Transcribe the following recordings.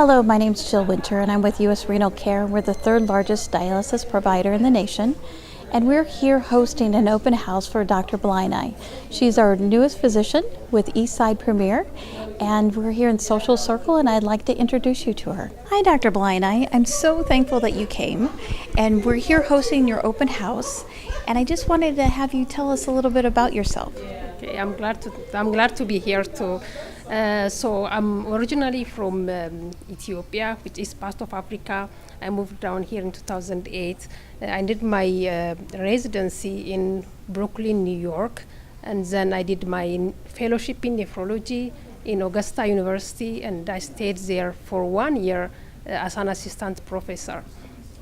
Hello, my name's Jill Winter, and I'm with U.S. Renal Care. We're the third largest dialysis provider in the nation, and we're here hosting an open house for Dr. Blind. She's our newest physician with Eastside Premier, and we're here in Social Circle, and I'd like to introduce you to her. Hi, Dr. Blind. I'm so thankful that you came, and we're here hosting your open house, and I just wanted to have you tell us a little bit about yourself. Okay, I'm glad to be here too. So I'm originally from Ethiopia, which is part of Africa. I moved down here in 2008. I did my residency in Brooklyn, New York, and then I did my fellowship in nephrology in Augusta University, and I stayed there for 1 year as an assistant professor.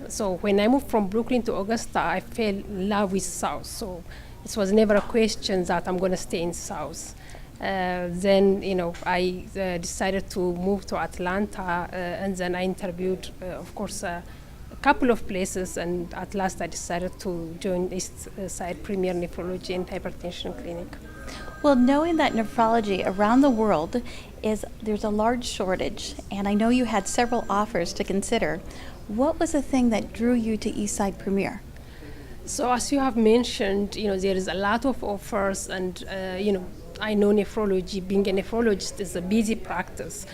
So when I moved from Brooklyn to Augusta, I fell in love with South. So it was never a question that I'm going to stay in South. Then, I decided to move to Atlanta, and then I interviewed, of course, a couple of places, and at last I decided to join Eastside Premier Nephrology and Hypertension Clinic. Well, knowing that nephrology around the world there's a large shortage, and I know you had several offers to consider. What was the thing that drew you to Eastside Premier? So as you have mentioned, there is a lot of offers, and I know nephrology, being a nephrologist is a busy practice.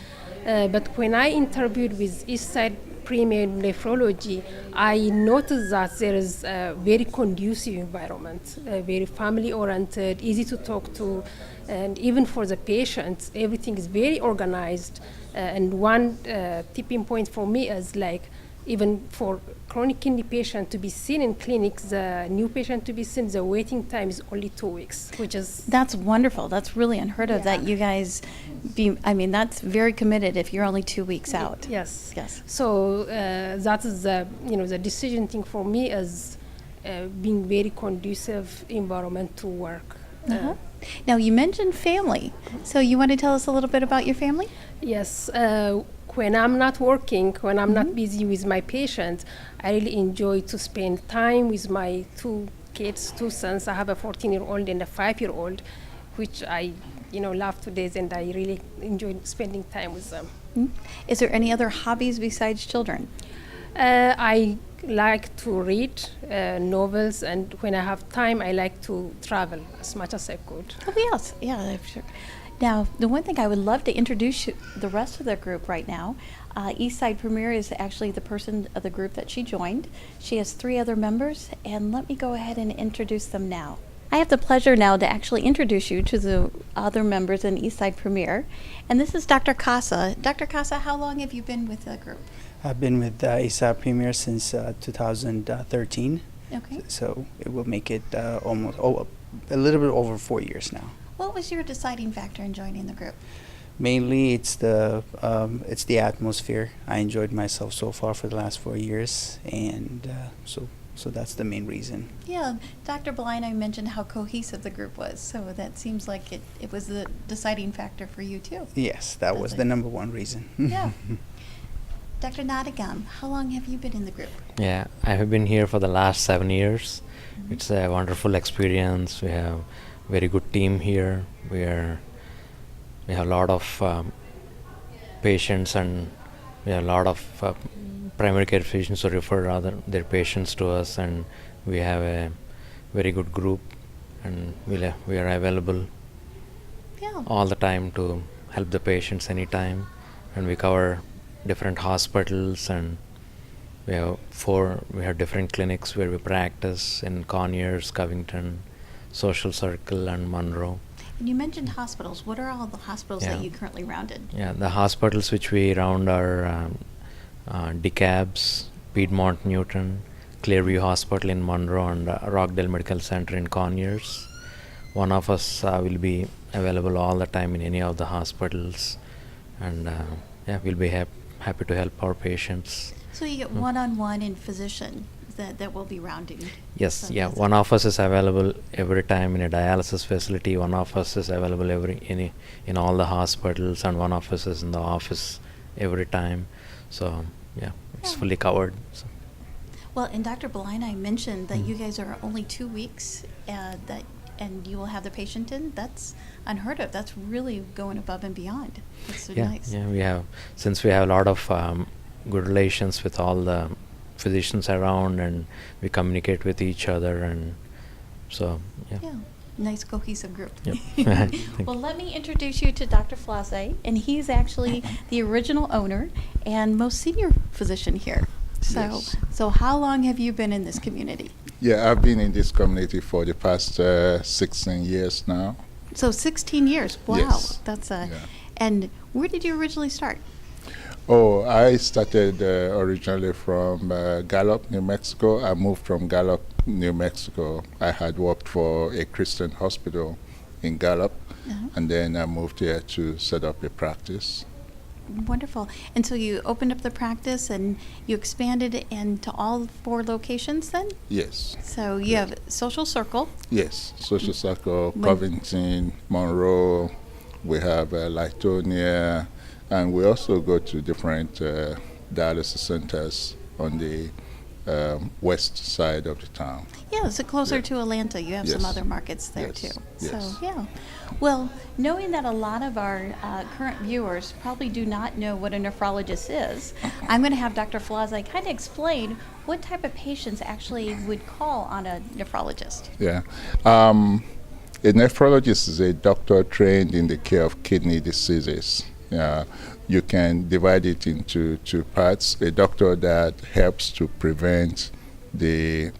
But when I interviewed with Eastside Premier Nephrology, I noticed that there is a very conducive environment, very family-oriented, easy to talk to, and even for the patients, everything is very organized. And one tipping point for me is even for chronic kidney patient to be seen in clinics, the new patient to be seen, the waiting time is only 2 weeks, which is... That's wonderful. That's really unheard of that you guys that's very committed if you're only 2 weeks out. Yes. Yes. So that is the decision thing for me is being very conducive environment to work. Now, you mentioned family. So you want to tell us a little bit about your family? Yes. When I'm not working, when I'm not busy with my patient, I really enjoy to spend time with my two sons. I have a 14-year-old and a 5-year-old, which I, love to death, and I really enjoy spending time with them. Is there any other hobbies besides children? I like to read novels, and when I have time, I like to travel as much as I could. Oh, yes. Yeah, I'm sure. Now, the one thing I would love to introduce the rest of the group right now, Eastside Premier is actually the person of the group that she joined. She has 3 other members, and let me go ahead and introduce them now. I have the pleasure now to actually introduce you to the other members in Eastside Premier, and this is Dr. Casa. Dr. Casa, how long have you been with the group? I've been with Eastside Premier since 2013. Okay. So it will make it almost a little bit over 4 years now. What was your deciding factor in joining the group? Mainly, it's the atmosphere. I enjoyed myself so far for the last 4 years, and so that's the main reason. Yeah, Dr. Blind, I mentioned how cohesive the group was, so that seems like it was the deciding factor for you too. Yes, that was the number one reason. Yeah. Dr. Nadigam, how long have you been in the group? Yeah, I have been here for the last 7 years. It's a wonderful experience. We have very good team here. We have a lot of patients, and we have a lot of primary care physicians who refer their patients to us, and we have a very good group, and we are available all the time to help the patients anytime, and we cover different hospitals, and we have different clinics where we practice in Conyers, Covington, Social Circle, and Monroe. And you mentioned hospitals. What are all the hospitals that you currently rounded? Yeah, the hospitals which we round are DeKalb's, Piedmont Newton, Clearview Hospital in Monroe, and Rockdale Medical Center in Conyers. One of us will be available all the time in any of the hospitals, and we'll be happy to help our patients. So you get one-on-one in physician that will be rounding. Yes, so one of us is available every time in a dialysis facility. One of us is available in all the hospitals, and one of us is in the office every time. So it's fully covered. So. Well, and Dr. Blind, I mentioned that you guys are only 2 weeks that and you will have the patient in. That's unheard of. That's really going above and beyond. That's so Yeah, nice. yeah, we have, since we have a lot of good relations with all the physicians around, and we communicate with each other, and so yeah. Yeah, nice cohesive group. Yep. Thank Well, let me introduce you to Dr. Flaze, and he's actually the original owner and most senior physician here. So, Yes. so how long have you been in this community? Yeah, I've been in this community for the past 16 years now. So 16 years. Wow, Yes. that's a. Yeah. And where did you originally start? Oh, I started originally from Gallup, New Mexico. I moved from Gallup, New Mexico. I had worked for a Christian hospital in Gallup, Uh-huh. and then I moved here to set up a practice. Wonderful. And so you opened up the practice and you expanded it into all 4 locations then? Yes, So you have Social Circle. yes. Social Circle, When- Covington, Monroe. We have Litonia, and we also go to different dialysis centers on the west side of the town. Yeah, so closer Yeah. to Atlanta. You have some Yes. other markets there Yes. too. Yes. So, yeah. Well, knowing that a lot of our current viewers probably do not know what a nephrologist is, I'm going to have Dr. Flaze kind of explain what type of patients actually would call on a nephrologist. Yeah. A nephrologist is a doctor trained in the care of kidney diseases. You can divide it into 2 parts. A doctor that helps to prevent the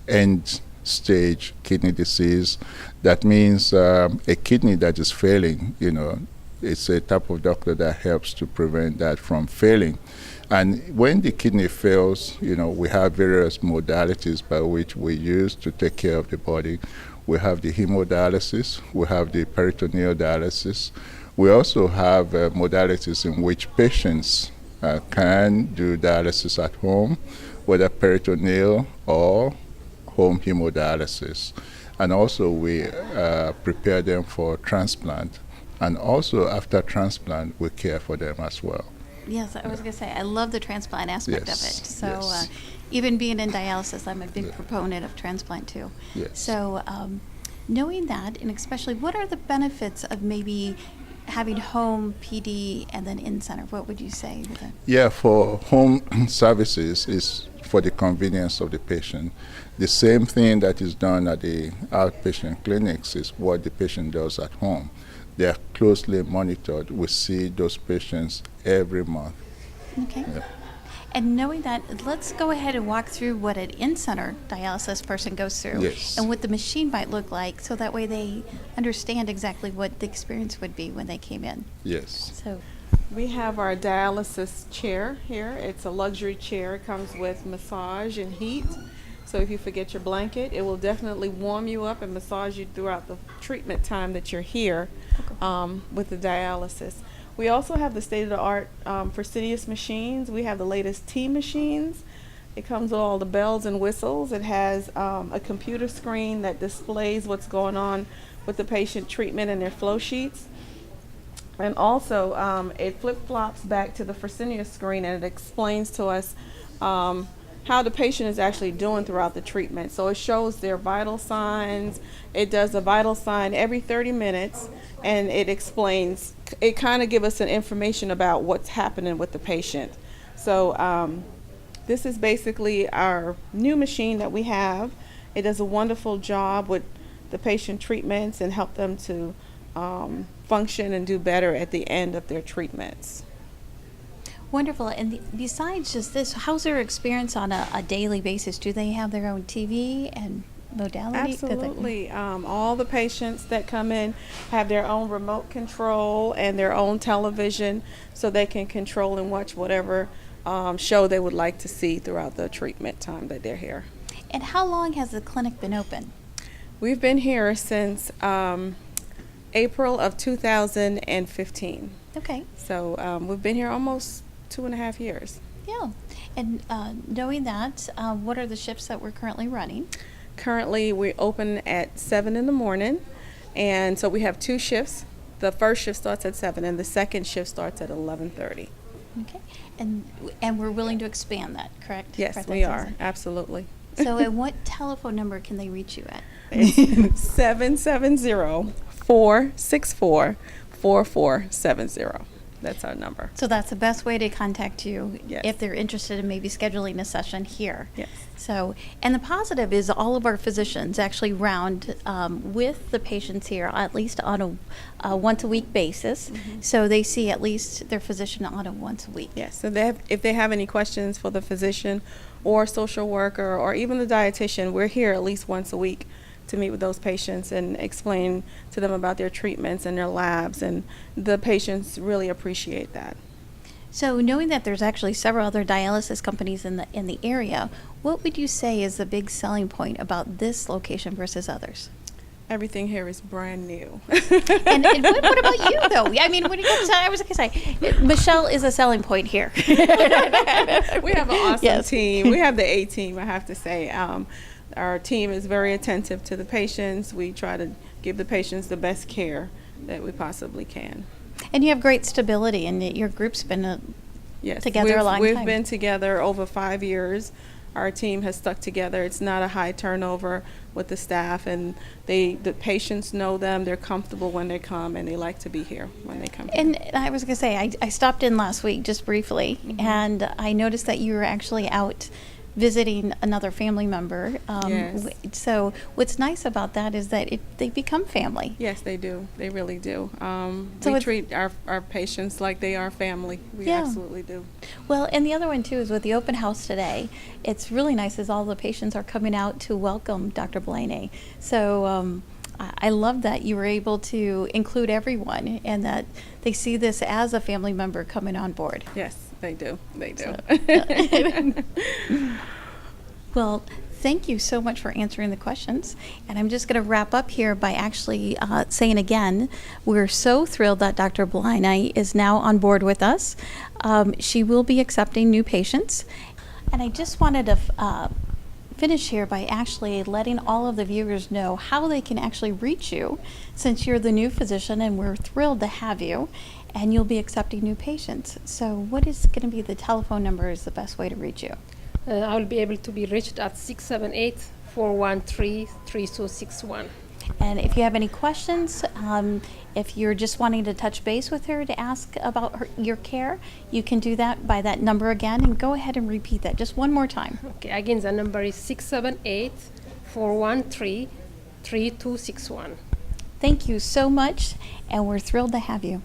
end stage kidney disease. That means a kidney that is failing, it's a type of doctor that helps to prevent that from failing. And when the kidney fails, we have various modalities by which we use to take care of the body. We have the hemodialysis, we have the peritoneal dialysis. We also have modalities in which patients can do dialysis at home, whether peritoneal or home hemodialysis. And also we prepare them for transplant. And also after transplant, we care for them as well. Yes, I was going to say, I love the transplant aspect Yes, of it. So yes. even being in dialysis, I'm a big Yeah. proponent of transplant too. Yes. So knowing that, and especially what are the benefits of maybe having home PD and then in-center? What would you say? Yeah, for home services is for the convenience of the patient. The same thing that is done at the outpatient clinics is what the patient does at home. They are closely monitored. We see those patients every month. Okay. Yeah. And knowing that, let's go ahead and walk through what an in-center dialysis person goes through Yes. and what the machine might look like, so that way they understand exactly what the experience would be when they came in. Yes. So, We have our dialysis chair here. It's a luxury chair. It comes with massage and heat. So if you forget your blanket, it will definitely warm you up and massage you throughout the treatment time that you're here with the dialysis. We also have the state-of-the-art Fresenius machines. We have the latest T machines. It comes with all the bells and whistles. It has a computer screen that displays what's going on with the patient treatment and their flow sheets. And also, it flip-flops back to the Fresenius screen, and it explains to us how the patient is actually doing throughout the treatment. So it shows their vital signs. It does a vital sign every 30 minutes, and it explains, it kind of gives us an information about what's happening with the patient. So this is basically our new machine that we have. It does a wonderful job with the patient treatments and help them to function and do better at the end of their treatments. wonderful. And besides just this, how's their experience on a daily basis? Do they have their own TV and modality? Absolutely. All the patients that come in have their own remote control and their own television, so they can control and watch whatever show they would like to see throughout the treatment time that they're here. And how long has the clinic been open? We've been here since April of 2015. Okay. So we've been here almost 2.5 years. Yeah. And knowing that, what are the shifts that we're currently running? Currently, we open at 7 in the morning, and so we have 2 shifts. The first shift starts at 7, and the second shift starts at 11:30. Okay. And we're willing to expand that, correct? Yes, Correct, we that are, season. absolutely. So at what telephone number can they reach you at? It's 770-464-4470. That's our number. So that's the best way to contact you Yes. if they're interested in maybe scheduling a session here. Yes. So, and the positive is all of our physicians actually round with the patients here at least on a once a week basis. So they see at least their physician on a once a week. Yes. So if they have any questions for the physician or social worker or even the dietitian, we're here at least once a week to meet with those patients and explain to them about their treatments and their labs, and the patients really appreciate that. So knowing that there's actually several other dialysis companies in the area, what would you say is the big selling point about this location versus others? Everything here is brand new. And what about you, though? I mean, when it comes to, I was going to say, Michelle is a selling point here. We have an awesome Yes. team. We have the A team, I have to say. Our team is very attentive to the patients. We try to give the patients the best care that we possibly can. And you have great stability, and your group's been Yes, together a long we've time. been together over 5 years. Our team has stuck together. It's not a high turnover with the staff, and the patients know them. They're comfortable when they come, and they like to be here when they come here. And I was going to say, I stopped in last week just briefly, Mm-hmm. and I noticed that you were actually out visiting another family member. Yes. So what's nice about that is that they become family. Yes, they do. They really do. So We it's- treat our patients like they are family. We Yeah. absolutely do. Well, and the other one too is with the open house today. It's really nice as all the patients are coming out to welcome Dr. Blaney. So I love that you were able to include everyone and that they see this as a family member coming on board. Yes, they do. They do. Well, thank you so much for answering the questions. And I'm just going to wrap up here by actually saying again, we're so thrilled that Dr. Blaney is now on board with us. She will be accepting new patients. And I just wanted to finish here by actually letting all of the viewers know how they can actually reach you, since you're the new physician and we're thrilled to have you, and you'll be accepting new patients. So what is going to be the telephone number is the best way to reach you? I will be able to be reached at 678-413-3261. And if you have any questions, if you're just wanting to touch base with her to ask about your care, you can do that by that number again, and go ahead and repeat that just one more time. Okay, again, the number is 678-413-3261. Thank you so much, and we're thrilled to have you.